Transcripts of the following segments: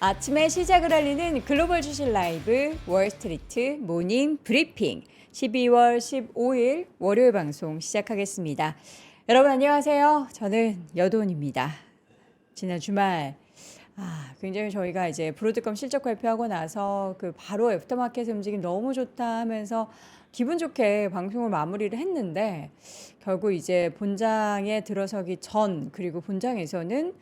아침에 시작을 알리는 글로벌 주식 라이브 월스트리트 모닝 브리핑 12월 15일 월요일 방송 시작하겠습니다. 여러분 안녕하세요. 저는 여돈입니다. 지난 주말 굉장히 저희가 이제 브로드컴 실적 발표하고 나서 그 바로 애프터마켓 움직임 너무 좋다 하면서 기분 좋게 방송을 마무리를 했는데 결국 이제 본장에 들어서기 전 그리고 본장에서는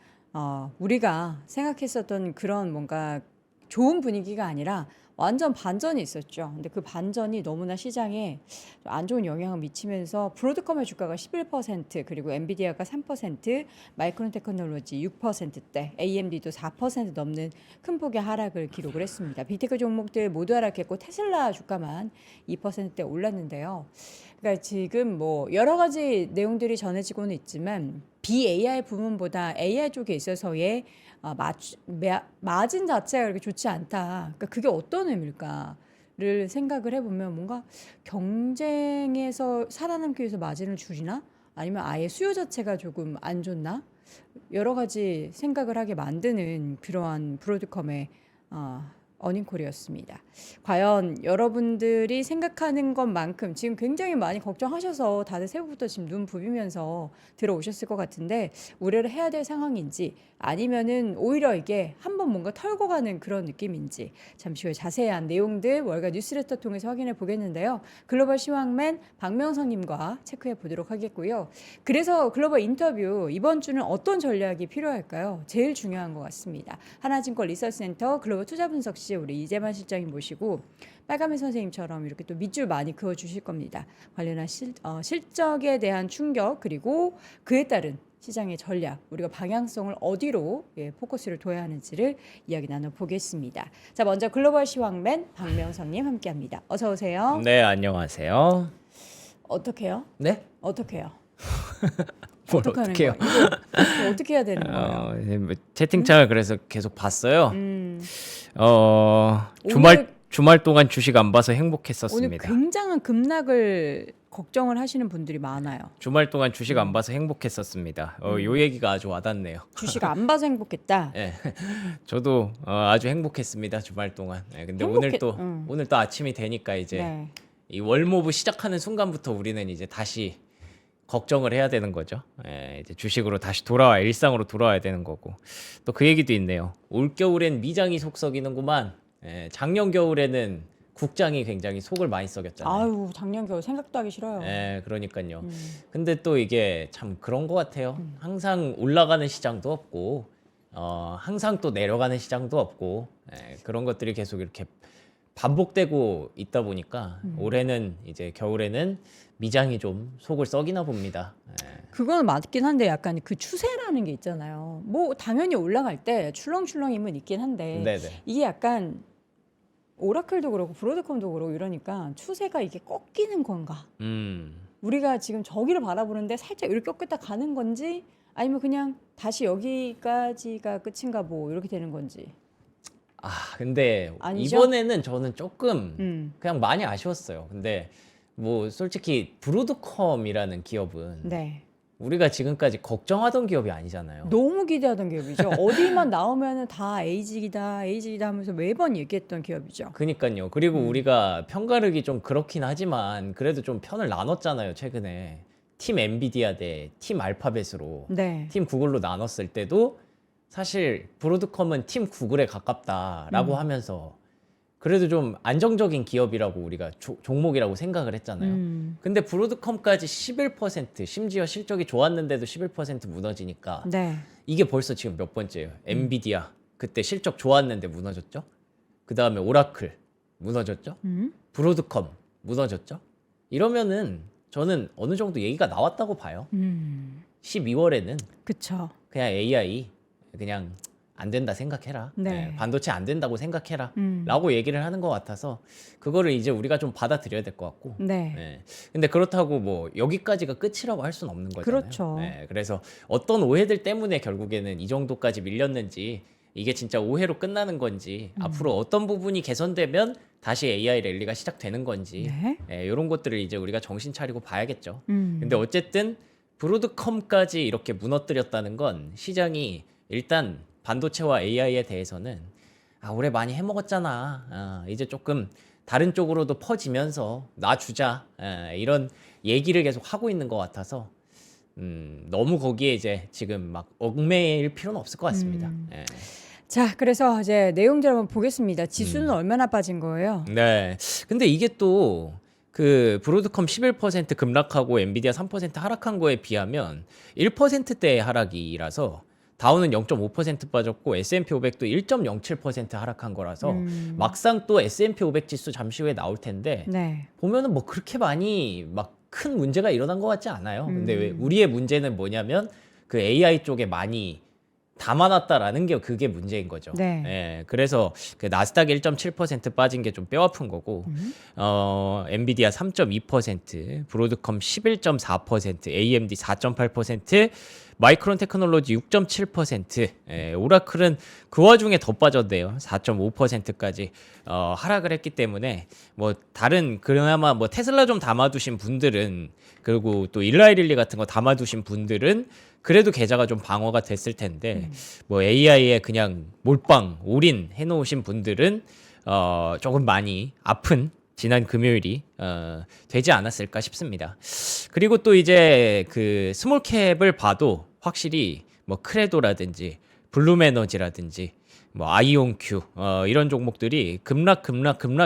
우리가 생각했었던 그런 뭔가 좋은 분위기가 아니라 완전 반전이 있었죠. 근데 그 반전이 너무나 시장에 안 좋은 영향을 미치면서 브로드컴의 주가가 11% 그리고 엔비디아가 3%, 마이크론 테크놀로지 6%대, AMD도 4% 넘는 큰 폭의 하락을 기록을 했습니다. 빅테크 종목들 모두 하락했고 테슬라 주가만 2%대 올랐는데요. 그러니까 지금 뭐 여러 가지 내용들이 전해지고는 있지만 BAI 부문보다 AI 쪽에 있어서의 마진 자체가 그렇게 좋지 않다. 그러니까 그게 어떤 의미일까를 생각을 해보면 뭔가 경쟁에서 살아남기 위해서 마진을 줄이나? 아니면 아예 수요 자체가 조금 안 좋나? 여러 가지 생각을 하게 만드는 그러한 브로드컴의 어닝콜이었습니다. 과연 여러분들이 생각하는 것만큼 지금 굉장히 많이 걱정하셔서 다들 새해부터 지금 눈 부비면서 들어오셨을 것 같은데 우려를 해야 될 상황인지 아니면은 오히려 이게 한번 뭔가 털고 가는 그런 느낌인지 잠시 후에 자세한 내용들 월가 뉴스레터 통해서 확인해 보겠는데요. 글로벌 시황맨 박명성님과 체크해 보도록 하겠고요. 그래서 글로벌 인터뷰 이번 주는 어떤 전략이 필요할까요? 제일 중요한 것 같습니다. 하나증권 리서치센터 글로벌 투자 분석실 우리 이재만 실장님 모시고 빨간맨 선생님처럼 이렇게 또 밑줄 많이 그어 주실 겁니다. 관련한 실적에 대한 충격 그리고 그에 따른 시장의 전략, 우리가 방향성을 어디로 포커스를 둬야 하는지를 이야기 나눠보겠습니다. 자, 먼저 글로벌 시황맨 박명성님 함께합니다. 어서 오세요. 네, 안녕하세요. 어떻게요? 네? 어떻게요? 뭘 어떻게 해요? 이거 어떻게 해야 되는 거예요? 뭐 채팅창을 그래서 계속 봤어요. 오늘- 주말 동안 주식 안 봐서 오늘 행복했었습니다. 굉장한 급락을 걱정을 하시는 분들이 많아요. 주말 동안 주식 안 봐서 행복했었습니다. 요 얘기가 아주 와닿네요. 주식 안 봐서 행복했다. 예. 저도 아주 행복했습니다. 주말 동안. 예, 근데 오늘 또 아침이 되니까 이제 네. 이 월모브 시작하는 순간부터 우리는 이제 다시 걱정을 해야 되는 거죠. 이제 주식으로 다시 일상으로 돌아와야 되는 거고. 또 그 얘기도 있네요. 올 겨울엔 미장이 속 썩이는구만. 작년 겨울에는 국장이 굉장히 속을 많이 썩였잖아요. 아유, 작년 겨울 생각도 하기 싫어요. 그러니까요. 근데 또 이게 참 그런 것 같아요. 항상 올라가는 시장도 없고, 항상 또 내려가는 시장도 없고, 그런 것들이 계속 이렇게 반복되고 있다 보니까 올해는 이제 겨울에는 미장이 좀 속을 썩이나 봅니다. 그건 맞긴 한데 약간 그 추세라는 게 있잖아요. 뭐 당연히 올라갈 때 출렁출렁임은 있긴 한데 네네. 이게 약간 오라클도 그렇고 브로드컴도 그렇고 이러니까 추세가 이게 꺾이는 건가? 우리가 지금 저기를 바라보는데 살짝 이렇게 꺾였다 가는 건지 아니면 그냥 다시 여기까지가 끝인가 뭐 이렇게 되는 건지. 근데 아니죠? 이번에는 저는 조금 음. 그냥 많이 아쉬웠어요. 근데 뭐 솔직히 브로드컴이라는 기업은 네. 우리가 지금까지 걱정하던 기업이 아니잖아요. 너무 기대하던 기업이죠. 어디만 나오면은 다 에이직이다, 에이직이다 하면서 매번 얘기했던 기업이죠. 그니까요. 그리고 우리가 편가르기 좀 그렇긴 하지만 그래도 좀 편을 나눴잖아요. 최근에 팀 엔비디아 대 팀 알파벳으로 네. 팀 구글로 나눴을 때도 사실 브로드컴은 팀 구글에 가깝다라고 하면서 그래도 좀 안정적인 기업이라고 우리가 종목이라고 생각을 했잖아요. 근데 브로드컴까지 11% 심지어 실적이 좋았는데도 11% 무너지니까 네. 이게 벌써 지금 몇 번째예요. 엔비디아 그때 실적 좋았는데 무너졌죠. 그 다음에 오라클 무너졌죠. 브로드컴 무너졌죠. 이러면은 저는 어느 정도 얘기가 나왔다고 봐요. 12월에는 그쵸. 그냥 AI 그냥 안 된다 생각해라. 네. 반도체 안 된다고 생각해라. 라고 얘기를 하는 것 같아서 그거를 이제 우리가 좀 받아들여야 될 것 같고. 네. 근데 그렇다고 뭐 여기까지가 끝이라고 할 수는 없는 거잖아요. 그렇죠. 그래서 어떤 오해들 때문에 결국에는 이 정도까지 밀렸는지 이게 진짜 오해로 끝나는 건지 앞으로 어떤 부분이 개선되면 다시 AI 랠리가 시작되는 건지 네. 이런 것들을 이제 우리가 정신 차리고 봐야겠죠. 음. 근데 어쨌든 브로드컴까지 이렇게 무너뜨렸다는 건 시장이 일단 반도체와 AI에 대해서는 올해 많이 해먹었잖아. 이제 조금 다른 쪽으로도 퍼지면서 놔주자. 이런 얘기를 계속 하고 있는 것 같아서 너무 거기에 이제 지금 막 얽매일 필요는 없을 것 같습니다. 예. 자, 그래서 이제 내용들 한번 보겠습니다. 지수는 얼마나 빠진 거예요? 네. 근데 이게 또 그 브로드컴 11% 급락하고 엔비디아 3% 하락한 거에 비하면 1%대의 하락이라서 다우는 0.5% 빠졌고 S&P 500도 1.07% 하락한 거라서 막상 또 S&P 500 지수 잠시 후에 나올 텐데 네. 보면은 뭐 그렇게 많이 막 큰 문제가 일어난 것 같지 않아요. 근데 왜 우리의 문제는 뭐냐면 그 AI 쪽에 많이 담아놨다라는 게 그게 문제인 거죠. 네. 예, 그래서 그 나스닥 1.7% 빠진 게 좀 뼈아픈 거고, 엔비디아 3.2%, 브로드컴 11.4%, AMD 4.8%, 마이크론 테크놀로지 6.7%, 오라클은 그 와중에 더 빠졌대요. 4.5%까지 하락을 했기 때문에 뭐 다른 그나마 뭐 테슬라 좀 담아두신 분들은 그리고 또 일라이릴리 같은 거 담아두신 분들은 그래도 계좌가 좀 방어가 됐을 텐데 뭐 AI에 그냥 몰빵 올인 해놓으신 분들은 조금 많이 아픈 지난 금요일이 되지 않았을까 싶습니다. 그리고 또 이제 그 스몰캡을 봐도 확실히 뭐 크레도라든지 블룸에너지라든지 뭐 아이온큐 이런 종목들이 급락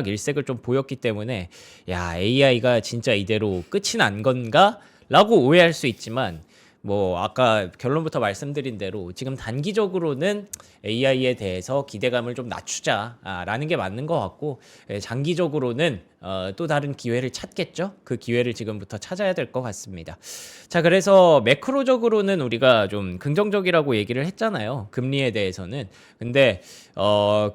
일색을 좀 보였기 때문에 야 AI가 진짜 이대로 끝이 난 건가라고 오해할 수 있지만 뭐 아까 결론부터 말씀드린 대로 지금 단기적으로는 AI에 대해서 기대감을 좀 낮추자라는 게 맞는 것 같고 장기적으로는 또 다른 기회를 찾겠죠. 그 기회를 지금부터 찾아야 될 것 같습니다. 자, 그래서 매크로적으로는 우리가 좀 긍정적이라고 얘기를 했잖아요. 금리에 대해서는. 근데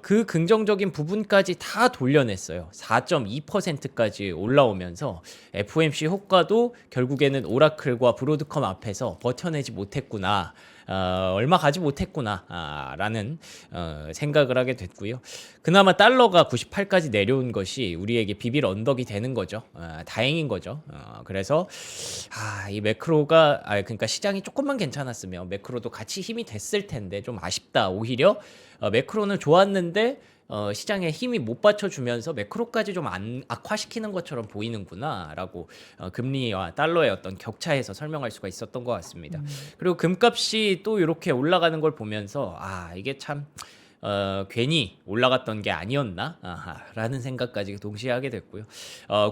그 긍정적인 부분까지 다 돌려냈어요. 4.2%까지 올라오면서 FOMC 효과도 결국에는 오라클과 브로드컴 앞에서 버텨내지 못했구나. 얼마 가지 못했구나 라는 생각을 하게 됐고요. 그나마 달러가 98까지 내려온 것이 우리에게 비빌 언덕이 되는 거죠. 다행인 거죠. 그래서 이 매크로가 그러니까 시장이 조금만 괜찮았으면 매크로도 같이 힘이 됐을 텐데 좀 아쉽다. 오히려 매크로는 좋았는데 시장에 힘이 못 받쳐주면서 매크로까지 좀 악화시키는 것처럼 보이는구나라고 금리와 달러의 어떤 격차에서 설명할 수가 있었던 것 같습니다. 그리고 금값이 또 이렇게 올라가는 걸 보면서 이게 참 괜히 올라갔던 게 아니었나 라는 생각까지 동시에 하게 됐고요.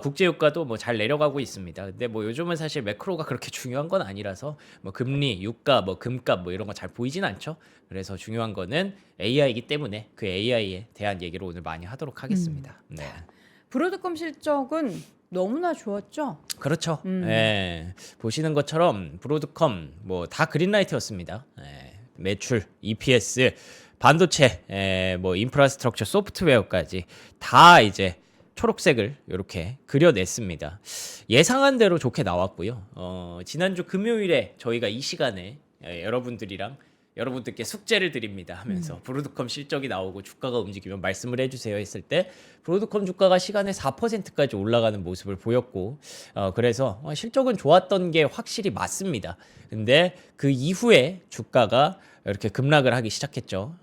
국제유가도 뭐 잘 내려가고 있습니다. 근데 뭐 요즘은 사실 매크로가 그렇게 중요한 건 아니라서 뭐 금리, 유가, 뭐 금값 뭐 이런 거 잘 보이진 않죠. 그래서 중요한 거는 AI이기 때문에 그 AI에 대한 얘기를 오늘 많이 하도록 하겠습니다. 네. 브로드컴 실적은 너무나 좋았죠? 그렇죠. 예. 보시는 것처럼 브로드컴 뭐 다 그린라이트였습니다. 매출, EPS, 반도체, 뭐 인프라스트럭처, 소프트웨어까지 다 이제 초록색을 이렇게 그려냈습니다. 예상한 대로 좋게 나왔고요. 지난주 금요일에 저희가 이 시간에 여러분들께 숙제를 드립니다 하면서 브로드컴 실적이 나오고 주가가 움직이면 말씀을 해주세요 했을 때 브로드컴 주가가 시간에 4%까지 올라가는 모습을 보였고 그래서 실적은 좋았던 게 확실히 맞습니다. 근데 그 이후에 주가가 이렇게 급락을 하기 시작했죠.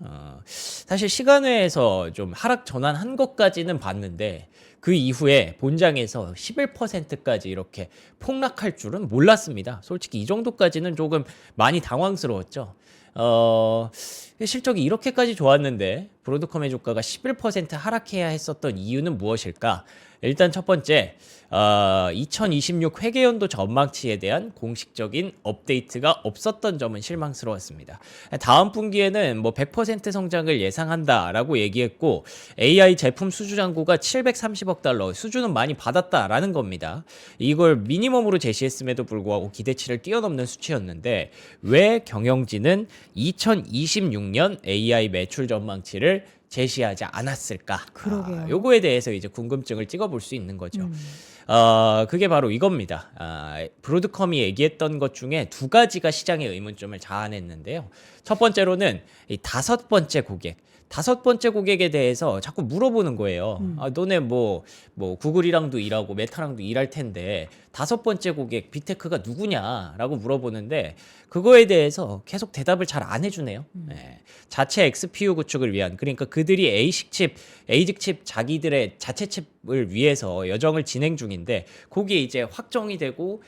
사실 시간외에서 좀 하락 전환한 것까지는 봤는데 그 이후에 본장에서 11%까지 이렇게 폭락할 줄은 몰랐습니다. 솔직히 이 정도까지는 조금 많이 당황스러웠죠. 실적이 이렇게까지 좋았는데 브로드컴의 주가가 11% 하락해야 했었던 이유는 무엇일까? 일단 첫 번째, 2026 회계연도 전망치에 대한 공식적인 업데이트가 없었던 점은 실망스러웠습니다. 다음 분기에는 뭐 100% 성장을 예상한다라고 얘기했고 AI 제품 수주 잔고가 730억 달러, 수주는 많이 받았다라는 겁니다. 이걸 미니멈으로 제시했음에도 불구하고 기대치를 뛰어넘는 수치였는데 왜 경영진은 2026년 AI 매출 전망치를 제시하지 않았을까? 그러게요. 요거에 대해서 이제 궁금증을 찍어볼 수 있는 거죠. 그게 바로 이겁니다. 브로드컴이 얘기했던 것 중에 두 가지가 시장의 의문점을 자아냈는데요. 첫 번째로는 이 다섯 번째 고객에 대해서 자꾸 물어보는 거예요. 너네 뭐 구글이랑도 일하고 메타랑도 일할 텐데 다섯 번째 고객 빅테크가 누구냐라고 물어보는데 그거에 대해서 계속 대답을 잘 안 해주네요. 자체 XPU 구축을 위한 그러니까 그들이 A직 칩 자기들의 자체 칩을 위해서 여정을 진행 중인데 거기에 이제 확정이 되고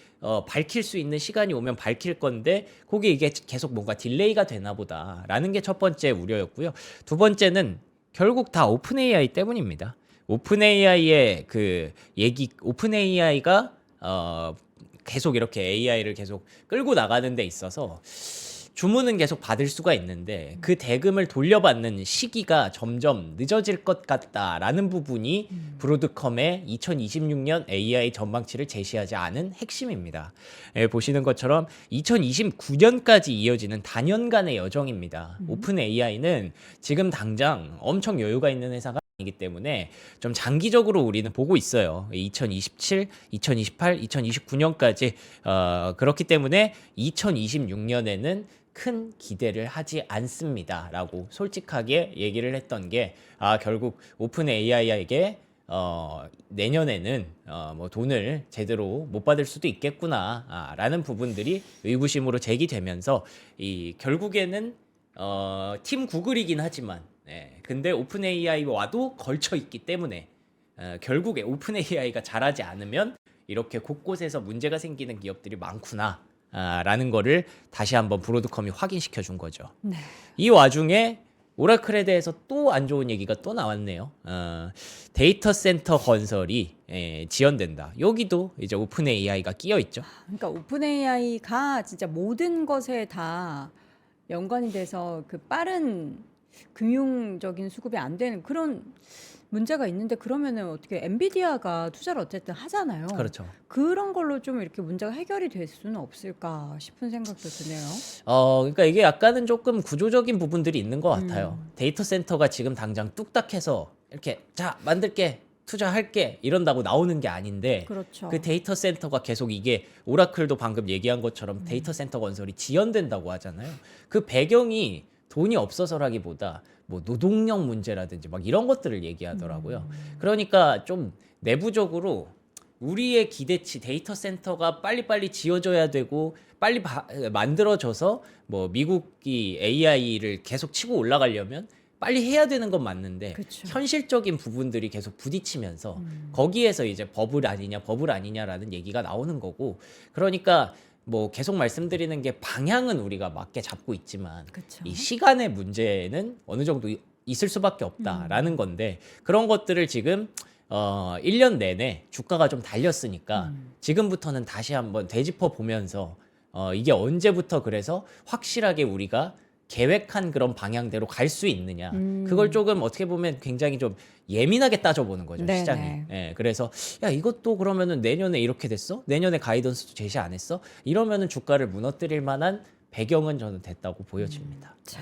밝힐 수 있는 시간이 오면 밝힐 건데 거기에 이게 계속 뭔가 딜레이가 되나 보다라는 게 첫 번째 우려였고요. 두 번째는 결국 다 오픈 AI 때문입니다. 오픈 AI의 그 얘기, 오픈 AI가 계속 이렇게 AI를 계속 끌고 나가는 데 있어서 주문은 계속 받을 수가 있는데 그 대금을 돌려받는 시기가 점점 늦어질 것 같다라는 부분이 브로드컴의 2026년 AI 전망치를 제시하지 않은 핵심입니다. 보시는 것처럼 2029년까지 이어지는 단연간의 여정입니다. 오픈 AI는 지금 당장 엄청 여유가 있는 회사가 이기 때문에 좀 장기적으로 우리는 보고 있어요. 2027, 2028, 2029년까지 그렇기 때문에 2026년에는 큰 기대를 하지 않습니다라고 솔직하게 얘기를 했던 게 결국 오픈 AI에게 내년에는 뭐 돈을 제대로 못 받을 수도 있겠구나라는 부분들이 의구심으로 제기되면서 이 결국에는 팀 구글이긴 하지만 근데 오픈 AI와도 걸쳐 있기 때문에 결국에 오픈 AI가 잘하지 않으면 이렇게 곳곳에서 문제가 생기는 기업들이 많구나. 라는 거를 다시 한번 브로드컴이 확인시켜 준 거죠. 네. 이 와중에 오라클에 대해서 또 안 좋은 얘기가 또 나왔네요. 데이터 센터 건설이 지연된다. 여기도 이제 오픈 AI가 끼어 있죠. 그러니까 오픈 AI가 진짜 모든 것에 다 연관이 돼서 그 빠른 금융적인 수급이 안 되는 그런 문제가 있는데 그러면은 어떻게 엔비디아가 투자를 어쨌든 하잖아요. 그렇죠. 그런 걸로 좀 이렇게 문제가 해결이 될 수는 없을까 싶은 생각도 드네요. 그러니까 이게 약간은 조금 구조적인 부분들이 있는 것 같아요. 데이터 센터가 지금 당장 뚝딱해서 이렇게 자 만들게 투자할게 이런다고 나오는 게 아닌데 그렇죠. 그 데이터 센터가 계속 이게 오라클도 방금 얘기한 것처럼 데이터 센터 건설이 지연된다고 하잖아요. 그 배경이 돈이 없어서라기보다 뭐 노동력 문제라든지 막 이런 것들을 얘기하더라고요. 그러니까 좀 내부적으로 우리의 기대치 데이터 센터가 빨리빨리 지어져야 되고 빨리 만들어져서 뭐 미국이 AI를 계속 치고 올라가려면 빨리 해야 되는 건 맞는데 그쵸. 현실적인 부분들이 계속 부딪히면서 거기에서 이제 버블 아니냐라는 얘기가 나오는 거고 그러니까 뭐 계속 말씀드리는 게 방향은 우리가 맞게 잡고 있지만 그쵸. 이 시간의 문제는 어느 정도 있을 수밖에 없다라는 건데 그런 것들을 지금 1년 내내 주가가 좀 달렸으니까 지금부터는 다시 한번 되짚어 보면서 이게 언제부터 그래서 확실하게 우리가 계획한 그런 방향대로 갈 수 있느냐 그걸 조금 어떻게 보면 굉장히 좀 예민하게 따져보는 거죠. 네네. 시장이. 그래서 야 이것도 그러면은 내년에 이렇게 됐어? 내년에 가이던스도 제시 안 했어? 이러면은 주가를 무너뜨릴 만한 배경은 저는 됐다고 보여집니다. 자,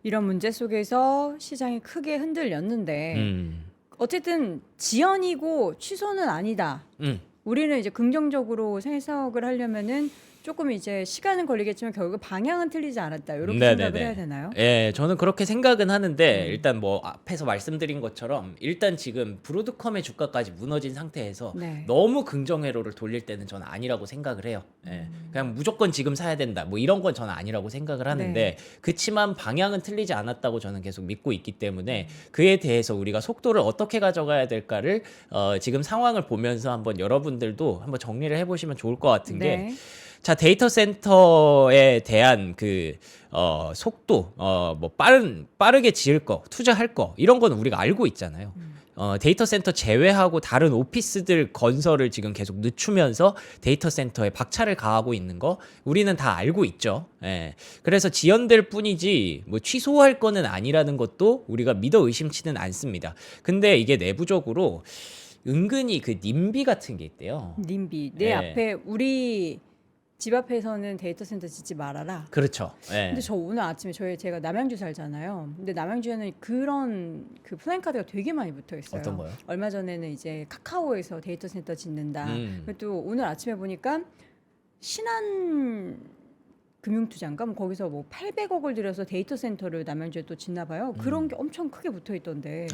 이런 문제 속에서 시장이 크게 흔들렸는데 어쨌든 지연이고 취소는 아니다. 우리는 이제 긍정적으로 해석을 하려면은 조금 이제 시간은 걸리겠지만 결국 방향은 틀리지 않았다. 이렇게 생각을 해야 되나요? 예, 저는 그렇게 생각은 하는데 일단 뭐 앞에서 말씀드린 것처럼 일단 지금 브로드컴의 주가까지 무너진 상태에서 네. 너무 긍정 회로를 돌릴 때는 저는 아니라고 생각을 해요. 그냥 무조건 지금 사야 된다. 뭐 이런 건 저는 아니라고 생각을 하는데 네. 그치만 방향은 틀리지 않았다고 저는 계속 믿고 있기 때문에 그에 대해서 우리가 속도를 어떻게 가져가야 될까를 지금 상황을 보면서 한번 여러분들도 한번 정리를 해보시면 좋을 것 같은 게 네. 자, 데이터 센터에 대한 그 속도, 뭐 빠르게 지을 거, 투자할 거 이런 건 우리가 알고 있잖아요. 데이터 센터 제외하고 다른 오피스들 건설을 지금 계속 늦추면서 데이터 센터에 박차를 가하고 있는 거 우리는 다 알고 있죠. 그래서 지연될 뿐이지 뭐 취소할 거는 아니라는 것도 우리가 믿어 의심치는 않습니다. 근데 이게 내부적으로 은근히 그 님비 같은 게 있대요. 님비 내 네. 앞에 우리 집 앞에서는 데이터 센터 짓지 말아라. 그렇죠. 근데 저 오늘 아침에 제가 남양주 살잖아요. 근데 남양주에는 그런 그 플랜카드가 되게 많이 붙어 있어요. 어떤 거요? 얼마 전에는 이제 카카오에서 데이터 센터 짓는다. 그리고 또 오늘 아침에 보니까 신한 금융투자인가 뭐 거기서 뭐 800억을 들여서 데이터 센터를 남양주에 또 짓나 봐요. 그런 게 엄청 크게 붙어 있던데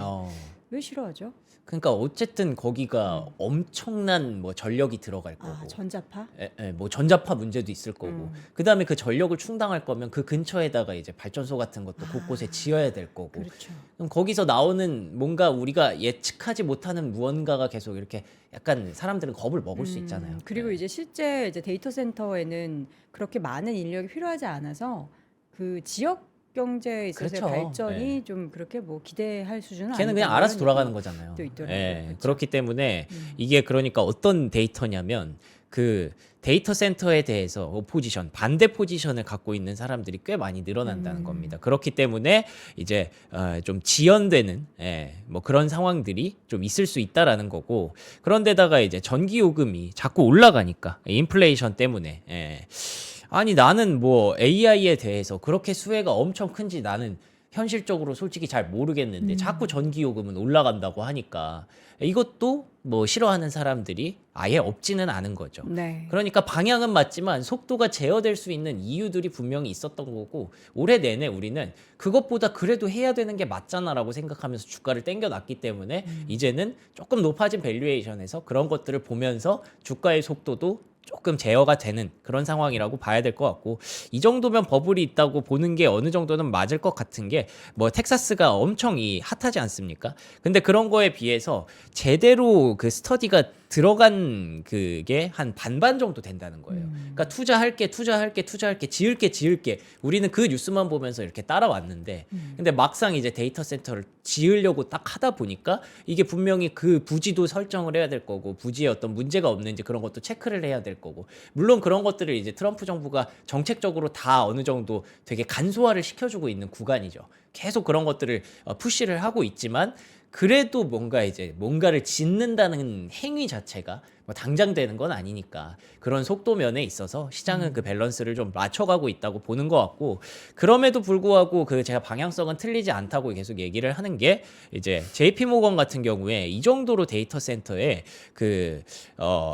왜 싫어하죠? 그러니까 어쨌든 거기가 엄청난 뭐 전력이 들어갈 거고, 아, 전자파? 뭐 전자파 문제도 있을 거고, 그 다음에 그 전력을 충당할 거면 그 근처에다가 이제 발전소 같은 것도 곳곳에 지어야 될 거고, 그렇죠. 그럼 거기서 나오는 뭔가 우리가 예측하지 못하는 무언가가 계속 이렇게 약간 사람들은 겁을 먹을 수 있잖아요. 그리고 이제 실제 이제 데이터 센터에는 그렇게 많은 인력이 필요하지 않아서 그 지역 경제에 있어서의 그렇죠. 발전이 좀 그렇게 뭐 기대할 수준은 걔는 아니다, 그냥 이런 알아서 돌아가는 얘기도 거잖아요. 있더라고요. 예, 그렇죠. 그렇기 때문에 이게 그러니까 어떤 데이터냐면 그 데이터 센터에 대해서 오포지션, 반대 포지션을 갖고 있는 사람들이 꽤 많이 늘어난다는 겁니다. 그렇기 때문에 이제 좀 지연되는 뭐 그런 상황들이 좀 있을 수 있다라는 거고, 그런데다가 이제 전기 요금이 자꾸 올라가니까 인플레이션 때문에 아니 나는 뭐 AI에 대해서 그렇게 수혜가 엄청 큰지 나는 현실적으로 솔직히 잘 모르겠는데 자꾸 전기 요금은 올라간다고 하니까 이것도 뭐 싫어하는 사람들이 아예 없지는 않은 거죠. 네. 그러니까 방향은 맞지만 속도가 제어될 수 있는 이유들이 분명히 있었던 거고, 올해 내내 우리는 그것보다 그래도 해야 되는 게 맞잖아라고 생각하면서 주가를 땡겨놨기 때문에 이제는 조금 높아진 밸류에이션에서 그런 것들을 보면서 주가의 속도도 조금 제어가 되는 그런 상황이라고 봐야 될 것 같고, 이 정도면 버블이 있다고 보는 게 어느 정도는 맞을 것 같은 게, 뭐 텍사스가 엄청 핫하지 않습니까? 근데 그런 거에 비해서 제대로 그 스터디가 들어간 그게 한 반반 정도 된다는 거예요. 그러니까 투자할게, 지을게. 우리는 그 뉴스만 보면서 이렇게 따라왔는데, 근데 막상 이제 데이터 센터를 지으려고 딱 하다 보니까 이게 분명히 그 부지도 설정을 해야 될 거고, 부지에 어떤 문제가 없는지 그런 것도 체크를 해야 될 거고, 물론 그런 것들을 이제 트럼프 정부가 정책적으로 다 어느 정도 되게 간소화를 시켜주고 있는 구간이죠. 계속 그런 것들을 푸시를 하고 있지만, 그래도 뭔가 이제 뭔가를 짓는다는 행위 자체가 뭐 당장 되는 건 아니니까 그런 속도면에 있어서 시장은 그 밸런스를 좀 맞춰가고 있다고 보는 것 같고, 그럼에도 불구하고 그 제가 방향성은 틀리지 않다고 계속 얘기를 하는 게, 이제 JP 모건 같은 경우에 이 정도로 데이터 센터에 그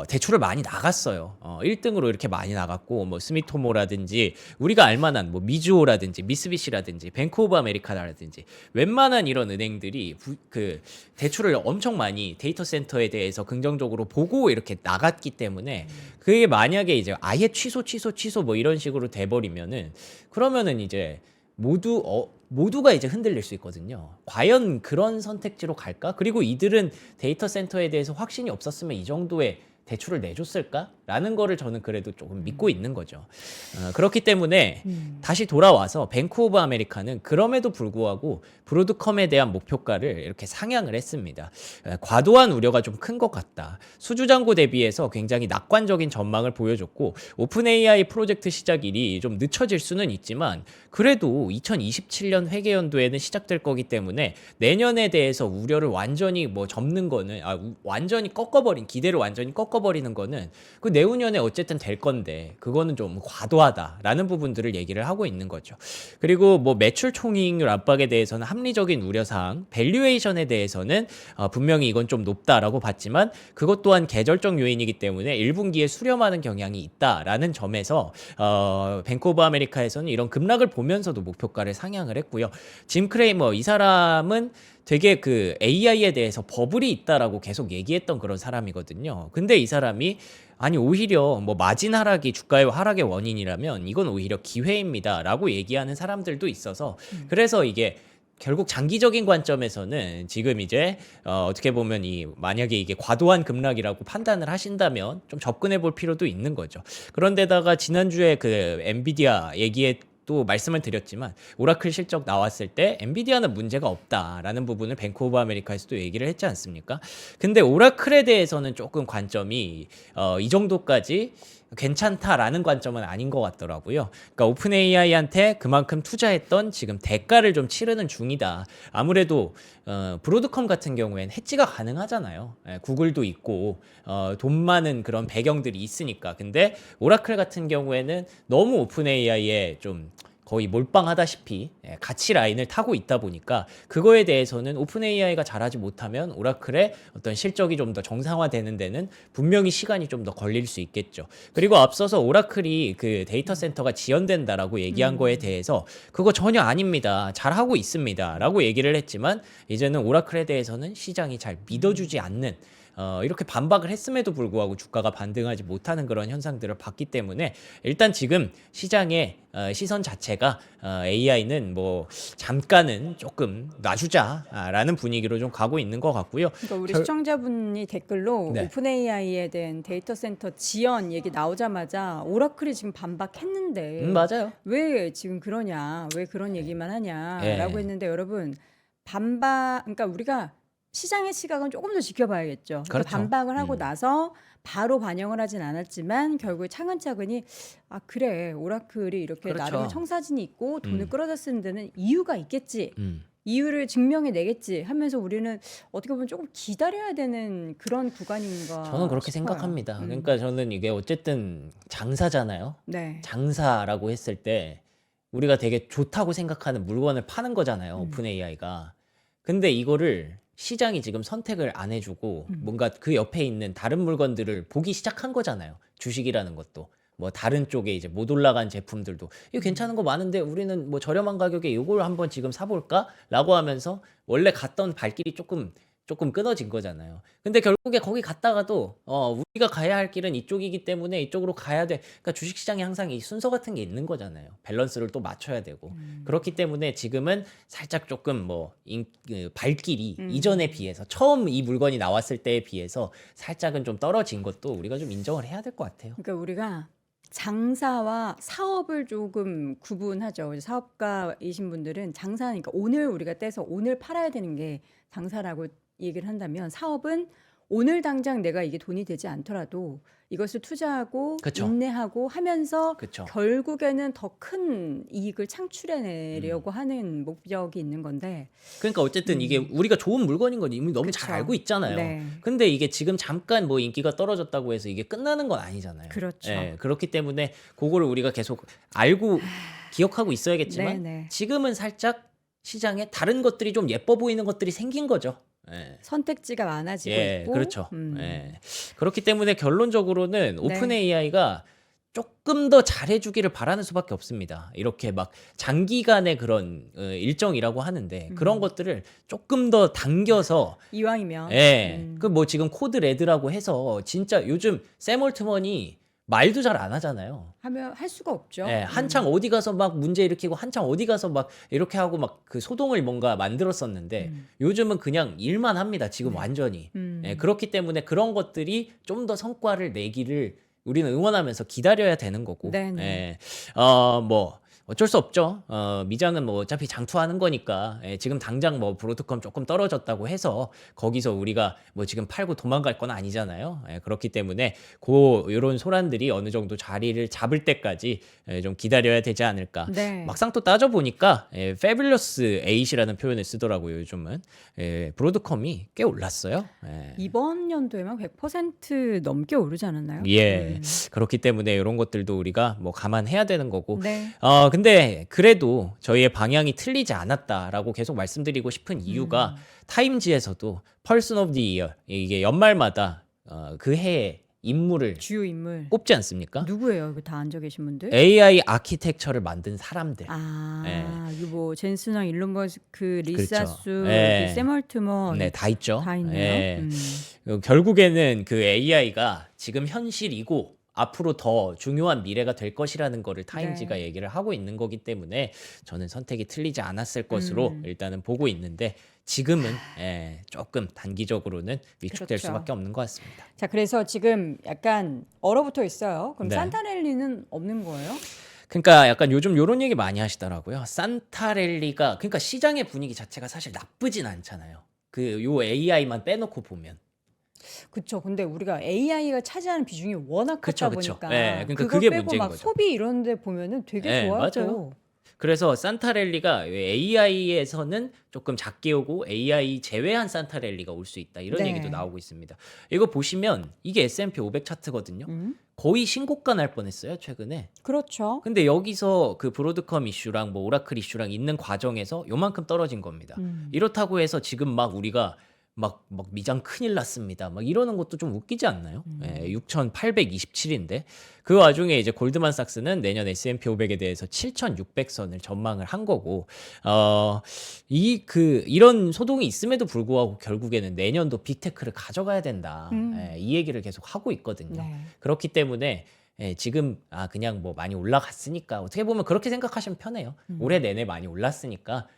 대출을 많이 나갔어요. 1등으로 이렇게 많이 나갔고, 뭐 스미토모라든지 우리가 알만한 뭐 미주호라든지 미쓰비시라든지 뱅크 오브 아메리카라든지 웬만한 이런 은행들이 그 대출을 엄청 많이 데이터 센터에 대해서 긍정적으로 보고 이렇게 나갔기 때문에, 그게 만약에 이제 아예 취소 뭐 이런 식으로 돼버리면은, 그러면은 이제 모두가 이제 흔들릴 수 있거든요. 과연 그런 선택지로 갈까? 그리고 이들은 데이터 센터에 대해서 확신이 없었으면 이 정도의 대출을 내줬을까라는 거를 저는 그래도 조금 믿고 있는 거죠. 그렇기 때문에 다시 돌아와서 뱅크 오브 아메리카는 그럼에도 불구하고 브로드컴에 대한 목표가를 이렇게 상향을 했습니다. 과도한 우려가 좀 큰 것 같다. 수주잔고 대비해서 굉장히 낙관적인 전망을 보여줬고, 오픈 AI 프로젝트 시작일이 좀 늦춰질 수는 있지만 그래도 2027년 회계연도에는 시작될 거기 때문에 내년에 대해서 우려를 완전히 뭐 접는 거는 완전히 꺾어버린, 기대를 완전히 꺾어버리는 거는 그 내후년에 어쨌든 될 건데 그거는 좀 과도하다라는 부분들을 얘기를 하고 있는 거죠. 그리고 뭐 매출 총이익률 압박에 대해서는 합리적인 우려사항, 밸류에이션에 대해서는 분명히 이건 좀 높다라고 봤지만 그것 또한 계절적 요인이기 때문에 1분기에 수렴하는 경향이 있다라는 점에서 뱅크 오브 아메리카에서는 이런 급락을 보면서도 목표가를 상향을 했고요. 짐 크레이머, 이 사람은 되게 그 AI에 대해서 버블이 있다라고 계속 얘기했던 그런 사람이거든요. 근데 이 사람이 아니 오히려 뭐 마진 하락이 주가의 하락의 원인이라면 이건 오히려 기회입니다라고 얘기하는 사람들도 있어서, 그래서 이게 결국 장기적인 관점에서는 지금 이제 어떻게 보면 만약에 이게 과도한 급락이라고 판단을 하신다면 좀 접근해 볼 필요도 있는 거죠. 그런데다가 지난주에 그 엔비디아 얘기에 또 말씀을 드렸지만 오라클 실적 나왔을 때 엔비디아는 문제가 없다라는 부분을 뱅크 오브 아메리카에서도 얘기를 했지 않습니까? 근데 오라클에 대해서는 조금 관점이 이 정도까지 괜찮다라는 관점은 아닌 것 같더라고요. 그러니까 오픈 AI한테 그만큼 투자했던 지금 대가를 좀 치르는 중이다. 아무래도 브로드컴 같은 경우에는 해지가 가능하잖아요. 구글도 있고 돈 많은 그런 배경들이 있으니까. 근데 오라클 같은 경우에는 너무 오픈 AI에 좀 거의 몰빵하다시피 같이 라인을 타고 있다 보니까 그거에 대해서는 오픈 AI가 잘하지 못하면 오라클의 어떤 실적이 좀 더 정상화되는 데는 분명히 시간이 좀 더 걸릴 수 있겠죠. 그리고 앞서서 오라클이 그 데이터 센터가 지연된다라고 얘기한 거에 대해서 그거 전혀 아닙니다. 잘하고 있습니다라고 얘기를 했지만 이제는 오라클에 대해서는 시장이 잘 믿어주지 않는 이렇게 반박을 했음에도 불구하고 주가가 반등하지 못하는 그런 현상들을 봤기 때문에 일단 지금 시장의 시선 자체가 AI는 뭐 잠깐은 조금 놔주자라는 분위기로 좀 가고 있는 것 같고요. 그러니까 우리 시청자분이 댓글로 네. 오픈 AI에 대한 데이터 센터 지연 얘기 나오자마자 오라클이 지금 반박했는데 맞아요. 왜 지금 그러냐, 왜 그런 얘기만 하냐라고 예. 했는데 여러분 그러니까 우리가 시장의 시각은 조금 더 지켜봐야겠죠. 그러니까 그렇죠. 반박을 하고 나서 바로 반영을 하진 않았지만 결국에 차근차근히 아 그래 오라클이 이렇게 그렇죠. 나름의 청사진이 있고 돈을 음. 끌어다 쓰는 데는 이유가 있겠지. 음. 이유를 증명해 내겠지 하면서 우리는 어떻게 보면 조금 기다려야 되는 그런 구간인가 저는 그렇게 싶어요. 생각합니다. 그러니까 저는 이게 어쨌든 장사잖아요. 네. 장사라고 했을 때 우리가 되게 좋다고 생각하는 물건을 파는 거잖아요. 오픈 AI가. 근데 이거를 시장이 지금 선택을 안 해주고 뭔가 그 옆에 있는 다른 물건들을 보기 시작한 거잖아요. 주식이라는 것도. 뭐 다른 쪽에 이제 못 올라간 제품들도 이거 괜찮은 거 많은데 우리는 뭐 저렴한 가격에 이걸 한번 지금 사볼까? 라고 하면서 원래 갔던 발길이 조금 끊어진 거잖아요. 근데 결국에 거기 갔다가도 우리가 가야 할 길은 이쪽이기 때문에 이쪽으로 가야 돼. 그러니까 주식시장에 항상 이 순서 같은 게 있는 거잖아요. 밸런스를 또 맞춰야 되고. 그렇기 때문에 지금은 살짝 조금 그 발길이 이전에 비해서 처음 이 물건이 나왔을 때에 비해서 살짝은 좀 떨어진 것도 우리가 좀 인정을 해야 될 것 같아요. 그러니까 우리가 장사와 사업을 조금 구분하죠. 사업가이신 분들은 장사니까 오늘 우리가 떼서 오늘 팔아야 되는 게 장사라고 얘기를 한다면 사업은 오늘 당장 내가 이게 돈이 되지 않더라도 이것을 투자하고 그쵸. 인내하고 하면서 그쵸. 결국에는 더 큰 이익을 창출해내려고 하는 목적이 있는 건데 그러니까 어쨌든 이게 우리가 좋은 물건인 건 이미 너무 잘 그쵸. 알고 있잖아요. 네. 근데 이게 지금 잠깐 뭐 인기가 떨어졌다고 해서 이게 끝나는 건 아니잖아요. 그렇죠. 예, 그렇기 때문에 그거를 우리가 계속 알고 기억하고 있어야겠지만 네네. 지금은 살짝 시장에 다른 것들이 좀 예뻐 보이는 것들이 생긴 거죠. 예. 선택지가 많아지고 예, 있고 그렇죠. 예. 그렇기 때문에 결론적으로는 오픈 네. AI가 조금 더 잘해주기를 바라는 수밖에 없습니다. 이렇게 막 장기간의 그런 일정이라고 하는데 그런 것들을 조금 더 당겨서 이왕이면 예, 그 뭐 지금 코드 레드라고 해서 진짜 요즘 샘 올트먼이 말도 잘 안 하잖아요. 하면 할 수가 없죠. 예, 한창 어디 가서 막 문제 일으키고 한창 어디 가서 막 이렇게 하고 막 그 소동을 뭔가 만들었었는데 요즘은 그냥 일만 합니다. 지금 완전히. 예, 그렇기 때문에 그런 것들이 좀 더 성과를 내기를 우리는 응원하면서 기다려야 되는 거고. 네네. 예, 뭐 어쩔 수 없죠. 미장은 뭐 어차피 장투하는 거니까 지금 당장 뭐 브로드컴 조금 떨어졌다고 해서 거기서 우리가 뭐 지금 팔고 도망갈 건 아니잖아요. 그렇기 때문에 요런 소란들이 어느 정도 자리를 잡을 때까지 좀 기다려야 되지 않을까. 네. 막상 또 따져보니까 Fabulous 8이라는 표현을 쓰더라고요. 요즘은 브로드컴이 꽤 올랐어요. 이번 연도에만 100% 넘게 오르지 않았나요? 예, 그렇기 때문에 이런 것들도 우리가 뭐 감안해야 되는 거고. 네. 근데 그래도 저희의 방향이 틀리지 않았다라고 계속 말씀드리고 싶은 이유가 타임지에서도 Person of the Year 이게 연말마다 그 해의 인물을 주요 인물 꼽지 않습니까? 누구예요? 이거 다 앉아 계신 분들? AI 아키텍처를 만든 사람들. 이거 뭐 젠슨왕, 일론 머스크, 리사 그렇죠. 수, 예. 샘 올트먼 네, 다 있죠. 다 있네요. 예. 결국에는 그 AI가 지금 현실이고 앞으로 더 중요한 미래가 될 것이라는 거를 타임지가 네. 얘기를 하고 있는 거기 때문에 저는 선택이 틀리지 않았을 것으로 일단은 보고 있는데 지금은 조금 단기적으로는 위축될 그렇죠. 수밖에 없는 것 같습니다. 자, 그래서 지금 약간 얼어붙어 있어요. 그럼 네. 산타랠리는 없는 거예요? 그러니까 약간 요즘 요런 얘기 많이 하시더라고요. 산타랠리가 그러니까 시장의 분위기 자체가 사실 나쁘진 않잖아요. 그 요 AI만 빼놓고 보면. 그렇죠. 근데 우리가 AI가 차지하는 비중이 워낙 그쵸, 크다 그쵸. 보니까 예, 그러니까 그걸 그게 빼고 문제인 막 거죠. 소비 이런 데 보면은 되게 예, 좋아요. 맞아요. 또. 그래서 산타랠리가 AI에서는 조금 작게 오고 AI 제외한 산타랠리가 올 수 있다. 이런 네. 얘기도 나오고 있습니다. 이거 보시면 이게 S&P 500 차트거든요. 음. 거의 신고가 날 뻔했어요, 최근에. 그렇죠. 근데 여기서 그 브로드컴 이슈랑 뭐 오라클 이슈랑 있는 과정에서 요만큼 떨어진 겁니다. 이렇다고 해서 지금 막 우리가 막 미장 큰일 났습니다. 막 이러는 것도 좀 웃기지 않나요? 6,827인데 그 와중에 이제 골드만삭스는 내년 S&P 500에 대해서 7,600선을 전망을 한 거고 이런 소동이 있음에도 불구하고 결국에는 내년도 빅테크를 가져가야 된다. 이 얘기를 계속 하고 있거든요. 네. 그렇기 때문에 지금 그냥 뭐 많이 올라갔으니까 어떻게 보면 그렇게 생각하시면 편해요. 올해 내내 많이 올랐으니까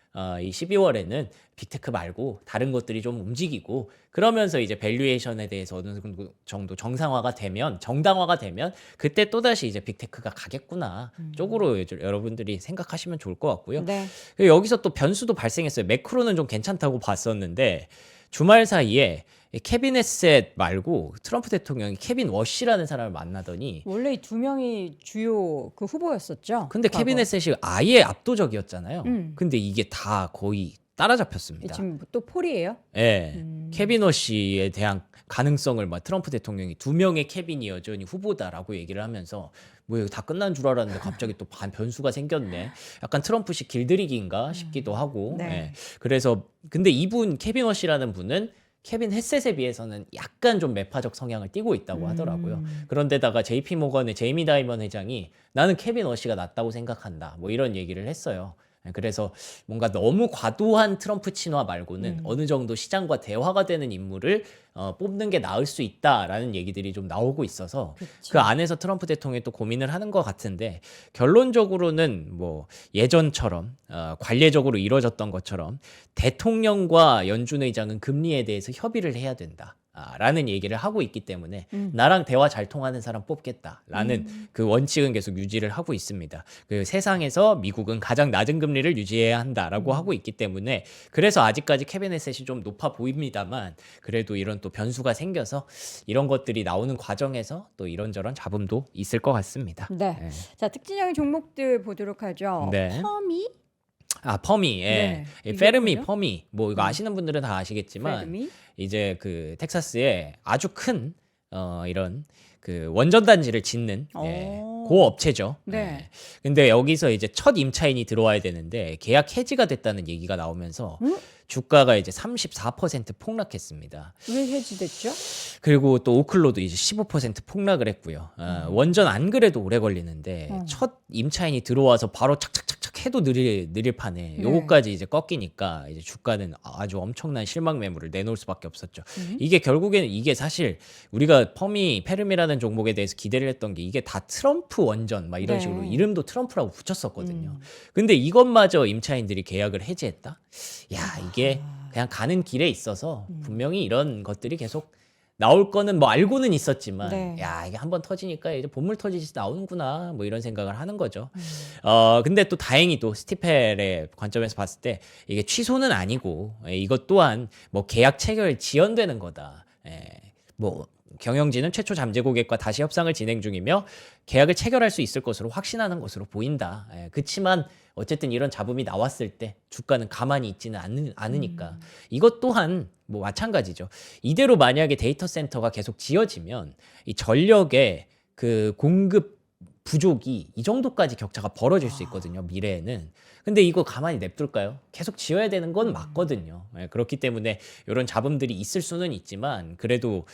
이 12월에는 빅테크 말고 다른 것들이 좀 움직이고 그러면서 이제 밸류에이션에 대해서 어느 정도 정상화가 되면 정당화가 되면 그때 또다시 이제 빅테크가 가겠구나 쪽으로 여러분들이 생각하시면 좋을 것 같고요. 네. 그리고 여기서 또 변수도 발생했어요. 매크로는 좀 괜찮다고 봤었는데 주말 사이에 케빈 헤셋 말고 트럼프 대통령이 케빈 워시라는 사람을 만나더니 원래 이 두 명이 주요 그 후보였었죠. 근데 과거. 케빈 헤셋이 아예 압도적이었잖아요. 음. 근데 이게 다 거의 따라잡혔습니다. 지금 또 폴이에요? 예. 케빈 워시에 대한 가능성을 막 트럼프 대통령이 두 명의 케빈이 여전히 후보다라고 얘기를 하면서 뭐 이거 다 끝난 줄 알았는데 갑자기 또 변수가 생겼네. 약간 트럼프식 길들이기인가 싶기도 하고. 네. 예. 그래서 근데 이분 케빈 워시라는 분은 케빈 헤셋에 비해서는 약간 좀 매파적 성향을 띠고 있다고 하더라고요. 그런데다가 JP 모건의 제이미 다이먼 회장이 나는 케빈 워시가 낫다고 생각한다. 뭐 이런 얘기를 했어요. 그래서 뭔가 너무 과도한 트럼프 친화 말고는 어느 정도 시장과 대화가 되는 인물을 뽑는 게 나을 수 있다라는 얘기들이 좀 나오고 있어서 그 안에서 트럼프 대통령이 또 고민을 하는 것 같은데 결론적으로는 뭐 예전처럼 관례적으로 이루어졌던 것처럼 대통령과 연준 의장은 금리에 대해서 협의를 해야 된다. 라는 얘기를 하고 있기 때문에 나랑 대화 잘 통하는 사람 뽑겠다라는 그 원칙은 계속 유지를 하고 있습니다. 그 세상에서 미국은 가장 낮은 금리를 유지해야 한다라고 하고 있기 때문에 그래서 아직까지 케빈 헤셋이 좀 높아 보입니다만 그래도 이런 또 변수가 생겨서 이런 것들이 나오는 과정에서 또 이런저런 잡음도 있을 것 같습니다. 네. 네. 자, 특징적인 종목들 보도록 하죠. 네. 펌이? 퍼미, 예. 네. 이 이게 페르미, 뭐죠? 퍼미, 뭐 이거 아시는 분들은 다 아시겠지만 페르미? 이제 그 텍사스에 아주 큰 이런 그 원전 단지를 짓는 고 업체죠. 네. 예. 근데 여기서 이제 첫 임차인이 들어와야 되는데 계약 해지가 됐다는 얘기가 나오면서 주가가 이제 34% 폭락했습니다. 왜 해지됐죠? 그리고 또 오클로도 이제 15% 폭락을 했고요. 원전 안 그래도 오래 걸리는데 첫 임차인이 들어와서 바로 착착착착 해도 느릴 판에 요거까지 이제 꺾이니까 이제 주가는 아주 엄청난 실망 매물을 내놓을 수밖에 없었죠. 이게 결국에는 이게 사실 우리가 페르미라는 종목에 대해서 기대를 했던 게 이게 다 트럼프 원전 막 이런 네. 식으로 이름도 트럼프라고 붙였었거든요. 근데 이것마저 임차인들이 계약을 해지했다? 야, 이게 그냥 가는 길에 있어서 분명히 이런 것들이 계속 나올 거는 뭐 알고는 있었지만 네. 야, 이게 한번 터지니까 이제 본물 터지듯이 나오는구나 뭐 이런 생각을 하는 거죠. 근데 또 다행히도 스티펠의 관점에서 봤을 때 이게 취소는 아니고 이것 또한 뭐 계약 체결 지연되는 거다. 뭐 경영진은 최초 잠재 고객과 다시 협상을 진행 중이며 계약을 체결할 수 있을 것으로 확신하는 것으로 보인다. 그렇지만 어쨌든 이런 잡음이 나왔을 때 주가는 가만히 있지는 않으니까 이것 또한 뭐 마찬가지죠. 이대로 만약에 데이터 센터가 계속 지어지면 이 전력의 그 공급 부족이 이 정도까지 격차가 벌어질 수 있거든요. 미래에는. 근데 이거 가만히 냅둘까요? 계속 지어야 되는 건 맞거든요. 그렇기 때문에 이런 잡음들이 있을 수는 있지만 그래도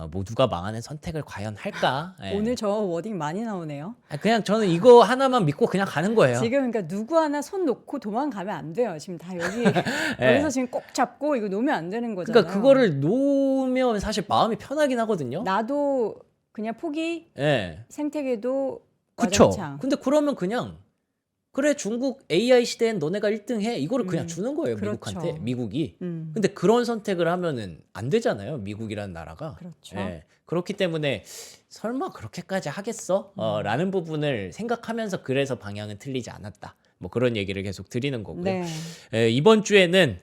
모두가 망하는 선택을 과연 할까? 오늘 저 워딩 많이 나오네요. 그냥 저는 이거 하나만 믿고 그냥 가는 거예요. 지금 그러니까 누구 하나 손 놓고 도망가면 안 돼요. 지금 다 여기서 지금 꼭 잡고 이거 놓으면 안 되는 거잖아요. 그러니까 그거를 놓으면 사실 마음이 편하긴 하거든요. 나도 그냥 포기, 생태계도 그쵸. 와장창. 근데 그러면 그냥 그래 중국 AI 시대엔 너네가 1등 해 이거를 그냥 주는 거예요. 그렇죠. 미국한테 미국이. 음. 근데 그런 선택을 하면은 안 되잖아요. 미국이라는 나라가. 그렇죠. 그렇기 때문에 설마 그렇게까지 하겠어? 라는 부분을 생각하면서 그래서 방향은 틀리지 않았다. 뭐 그런 얘기를 계속 드리는 거고요. 네. 이번 주에는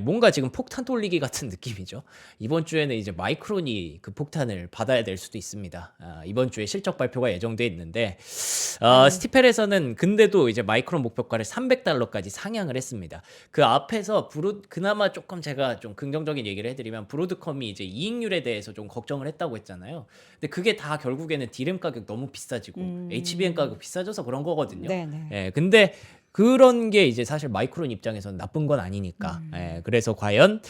뭔가 지금 폭탄 돌리기 같은 느낌이죠. 이번 주에는 이제 마이크론이 그 폭탄을 받아야 될 수도 있습니다. 이번 주에 실적 발표가 예정돼 있는데 스티펠에서는 근데도 이제 마이크론 목표가를 $300까지 상향을 했습니다. 그 앞에서 그나마 조금 제가 좀 긍정적인 얘기를 해드리면 브로드컴이 이제 이익률에 대해서 좀 걱정을 했다고 했잖아요. 근데 그게 다 결국에는 디램 가격 너무 비싸지고 HBM 가격 비싸져서 그런 거거든요. 네네. 예, 근데 그런 게 이제 사실 마이크론 입장에서는 나쁜 건 아니니까. 예, 그래서 과연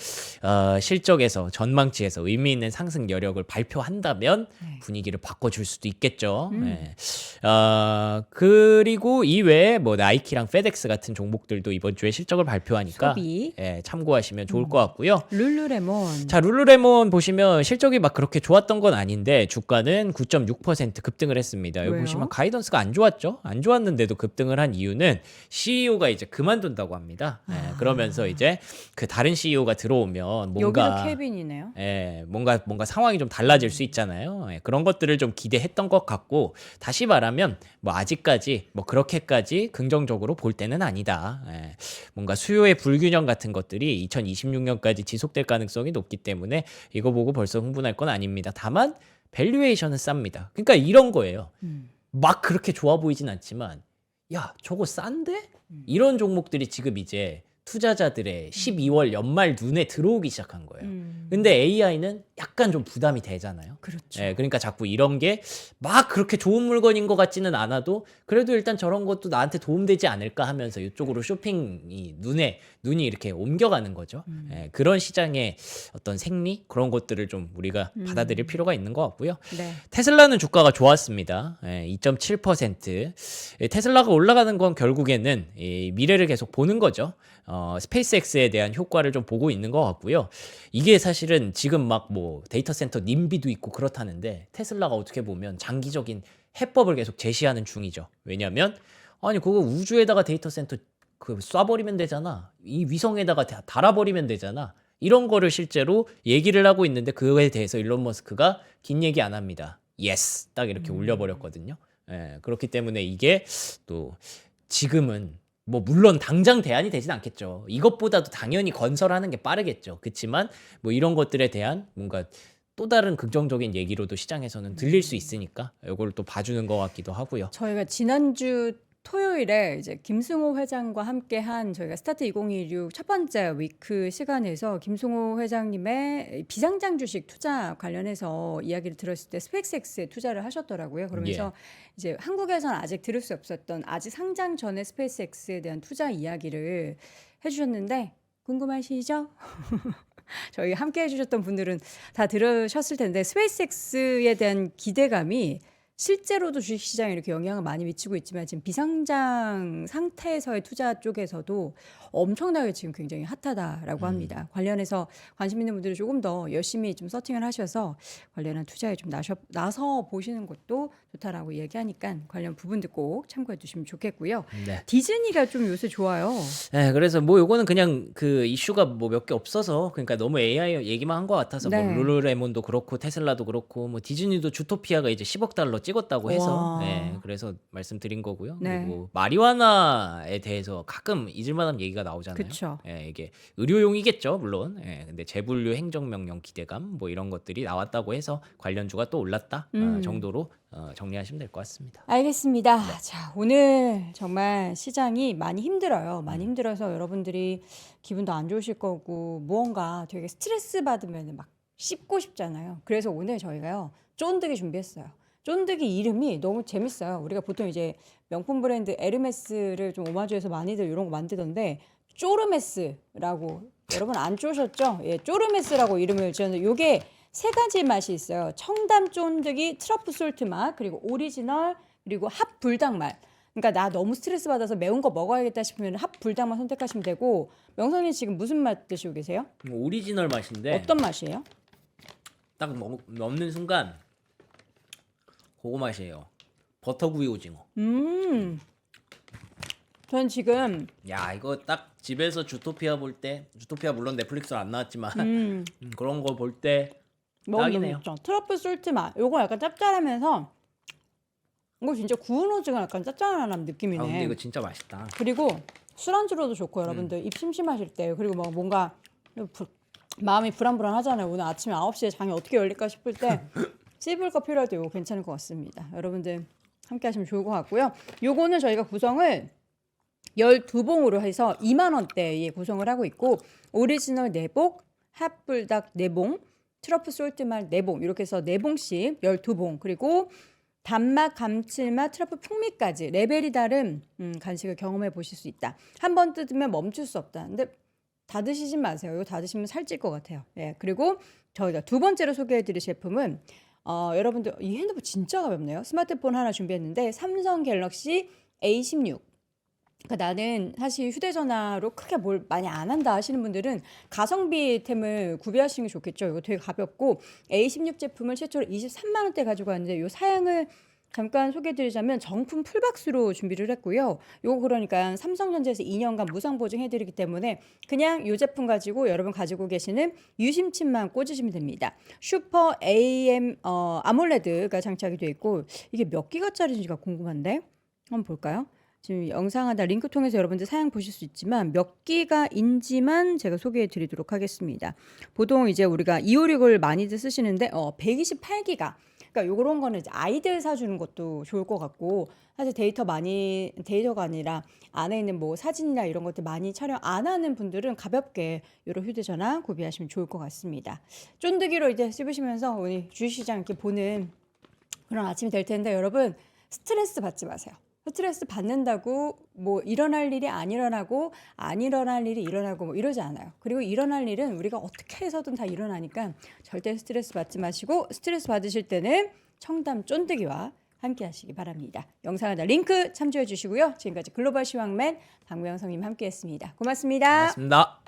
실적에서 전망치에서 의미 있는 상승 여력을 발표한다면 네. 분위기를 바꿔줄 수도 있겠죠. 예. 그리고 이외에 뭐 나이키랑 페덱스 같은 종목들도 이번 주에 실적을 발표하니까 소비. 예, 참고하시면 좋을 것 같고요. 룰루레몬. 자, 룰루레몬 보시면 실적이 막 그렇게 좋았던 건 아닌데 주가는 9.6% 급등을 했습니다. 여기 왜요? 보시면 가이던스가 안 좋았죠? 안 좋았는데도 급등을 한 이유는 CEO가 이제 그만둔다고 합니다. 예, 그러면서 이제 그 다른 CEO가 들어오면 뭔가 여기도 케빈이네요. 예, 뭔가 상황이 좀 달라질 수 있잖아요. 예, 그런 것들을 좀 기대했던 것 같고 다시 말하면 뭐 아직까지 뭐 그렇게까지 긍정적으로 볼 때는 아니다. 예, 뭔가 수요의 불균형 같은 것들이 2026년까지 지속될 가능성이 높기 때문에 이거 보고 벌써 흥분할 건 아닙니다. 다만 밸류에이션은 쌉니다. 그러니까 이런 거예요. 막 그렇게 좋아 보이진 않지만 야, 저거 싼데? 이런 종목들이 지금 이제 투자자들의 12월 연말 눈에 들어오기 시작한 거예요. 근데 AI는 약간 좀 부담이 되잖아요. 그렇죠. 예, 그러니까 자꾸 이런 게 막 그렇게 좋은 물건인 것 같지는 않아도 그래도 일단 저런 것도 나한테 도움되지 않을까 하면서 이쪽으로 쇼핑이 눈이 이렇게 옮겨가는 거죠. 예, 그런 시장의 어떤 생리 그런 것들을 좀 우리가 받아들일 필요가 있는 것 같고요. 네. 테슬라는 주가가 좋았습니다. 2.7%. 테슬라가 올라가는 건 결국에는 이 미래를 계속 보는 거죠. 스페이스X에 대한 효과를 좀 보고 있는 것 같고요. 이게 사실은 지금 막 뭐 데이터 센터 님비도 있고 그렇다는데 테슬라가 어떻게 보면 장기적인 해법을 계속 제시하는 중이죠. 왜냐하면 아니 그거 우주에다가 데이터 센터 그 쏴버리면 되잖아. 이 위성에다가 달아버리면 되잖아. 이런 거를 실제로 얘기를 하고 있는데 그거에 대해서 일론 머스크가 긴 얘기 안 합니다. 예스 딱 이렇게 올려버렸거든요. 예, 그렇기 때문에 이게 또 지금은 뭐 물론 당장 대안이 되진 않겠죠. 이것보다도 당연히 건설하는 게 빠르겠죠. 그렇지만 뭐 이런 것들에 대한 뭔가 또 다른 긍정적인 얘기로도 시장에서는 들릴 수 있으니까 이걸 또 봐주는 것 같기도 하고요. 저희가 지난주 토요일에 이제 김승호 회장과 함께한 저희가 스타트 2016 첫 번째 위크 시간에서 김승호 회장님의 비상장 주식 투자 관련해서 이야기를 들었을 때 스페이스X에 투자를 하셨더라고요. 그러면서 이제 한국에서는 아직 들을 수 없었던 아직 상장 전에 스페이스X에 대한 투자 이야기를 해주셨는데 궁금하시죠? 저희 함께 해주셨던 분들은 다 들으셨을 텐데 스페이스X에 대한 기대감이 실제로도 주식시장에 이렇게 영향을 많이 미치고 있지만 지금 비상장 상태에서의 투자 쪽에서도 엄청나게 지금 굉장히 핫하다라고 합니다. 관련해서 관심 있는 분들이 조금 더 열심히 좀 서칭을 하셔서 관련한 투자에 좀 나서 보시는 것도 좋다라고 얘기하니까 관련 부분들 꼭 참고해 주시면 좋겠고요. 네. 디즈니가 좀 요새 좋아요. 네, 그래서 뭐 요거는 그냥 그 이슈가 뭐 몇 개 없어서 그러니까 너무 AI 얘기만 한 것 같아서 네. 뭐 룰루레몬도 그렇고 테슬라도 그렇고 뭐 디즈니도 주토피아가 이제 10억 달러 찍었다고 해서 와. 그래서 말씀드린 거고요. 네. 그리고 마리화나에 대해서 가끔 잊을만한 얘기가 나오잖아요. 그쵸. 이게 의료용이겠죠, 물론. 근데 재분류 행정명령 기대감 뭐 이런 것들이 나왔다고 해서 관련주가 또 올랐다 정도로 정리하시면 될 것 같습니다. 알겠습니다. 자, 오늘 정말 시장이 많이 힘들어요. 많이 힘들어서 여러분들이 기분도 안 좋으실 거고 무언가 되게 스트레스 받으면 막 씹고 싶잖아요. 그래서 오늘 저희가요 쫀득이 준비했어요. 쫀득이 이름이 너무 재밌어요. 우리가 보통 이제 명품 브랜드 에르메스를 좀 오마주해서 많이들 이런 거 만들던데 쪼르메스라고 여러분 안 쪼셨죠? 예, 쪼르메스라고 이름을 지었는데 요게 세 가지 맛이 있어요. 청담 쫀득이, 트러플 솔트 맛, 그리고 오리지널, 그리고 핫 불닭 맛. 그러니까 나 너무 스트레스 받아서 매운 거 먹어야겠다 싶으면 핫 불닭만 선택하시면 되고 명성님 지금 무슨 맛 드시고 계세요? 오리지널 맛인데 어떤 맛이에요? 딱 먹는 순간 그거 맛이에요. 버터구이 오징어. 전 지금 야, 이거 딱 집에서 주토피아 볼 때, 주토피아 물론 넷플릭스로 안 나왔지만 그런 거 볼 때 너무 딱이네요. 좋죠. 트러플 솔트 맛. 요거 약간 짭짤하면서 이거 진짜 구운 오징어 약간 짭짤한 느낌이네. 아, 근데 이거 진짜 맛있다. 그리고 술안주로도 좋고 여러분들 입 심심하실 때 그리고 막 뭔가 마음이 불안불안하잖아요. 오늘 아침에 9시에 장이 어떻게 열릴까 싶을 때 씹을 거 필요할 때 이거 괜찮을 것 같습니다. 여러분들 함께 하시면 좋을 것 같고요. 요거는 저희가 구성을 12봉으로 해서 2만 원대에 구성을 하고 있고 오리지널 4봉, 핫불닭 4봉, 트러플 솔트맛 4봉 이렇게 해서 4봉씩 12봉 그리고 단맛, 감칠맛, 트러플 풍미까지 레벨이 다른 간식을 경험해 보실 수 있다. 한 번 뜯으면 멈출 수 없다. 근데 다 드시진 마세요. 이거 다 드시면 살찔 것 같아요. 예, 그리고 저희가 두 번째로 소개해드릴 제품은 여러분들 이 핸드폰 진짜 가볍네요. 스마트폰 하나 준비했는데 삼성 갤럭시 A16. 그러니까 나는 사실 휴대전화로 크게 뭘 많이 안 한다 하시는 분들은 가성비템을 구비하시는 게 좋겠죠. 이거 되게 가볍고 A16 제품을 최초로 23만 원대 가지고 왔는데 이 사양을 잠깐 소개해드리자면 정품 풀박스로 준비를 했고요. 요거 그러니까 삼성전자에서 2년간 무상 보증해드리기 때문에 그냥 이 제품 가지고 여러분 가지고 계시는 유심칩만 꽂으시면 됩니다. 슈퍼 AM 아몰레드가 장착이 되어 있고 이게 몇 기가짜리인지가 궁금한데 한번 볼까요? 지금 영상 하나 링크 통해서 여러분들 사양 보실 수 있지만 몇 기가인지만 제가 소개해 드리도록 하겠습니다. 보통 이제 우리가 256을 많이들 쓰시는데 128기가. 그러니까 요런 거는 이제 아이들 사주는 것도 좋을 것 같고 사실 데이터가 아니라 안에 있는 뭐 사진이나 이런 것들 많이 촬영 안 하는 분들은 가볍게 요런 휴대전화 구비하시면 좋을 것 같습니다. 쫀득이로 이제 씹으시면서 오늘 주식시장 이렇게 보는 그런 아침이 될 텐데 여러분 스트레스 받지 마세요. 스트레스 받는다고 뭐 일어날 일이 안 일어나고 안 일어날 일이 일어나고 뭐 이러지 않아요. 그리고 일어날 일은 우리가 어떻게 해서든 다 일어나니까 절대 스트레스 받지 마시고 스트레스 받으실 때는 청담 쫀득이와 함께 하시기 바랍니다. 영상 하나 링크 참조해 주시고요. 지금까지 글로벌 시황맨 박명성님 함께 했습니다. 고맙습니다. 고맙습니다.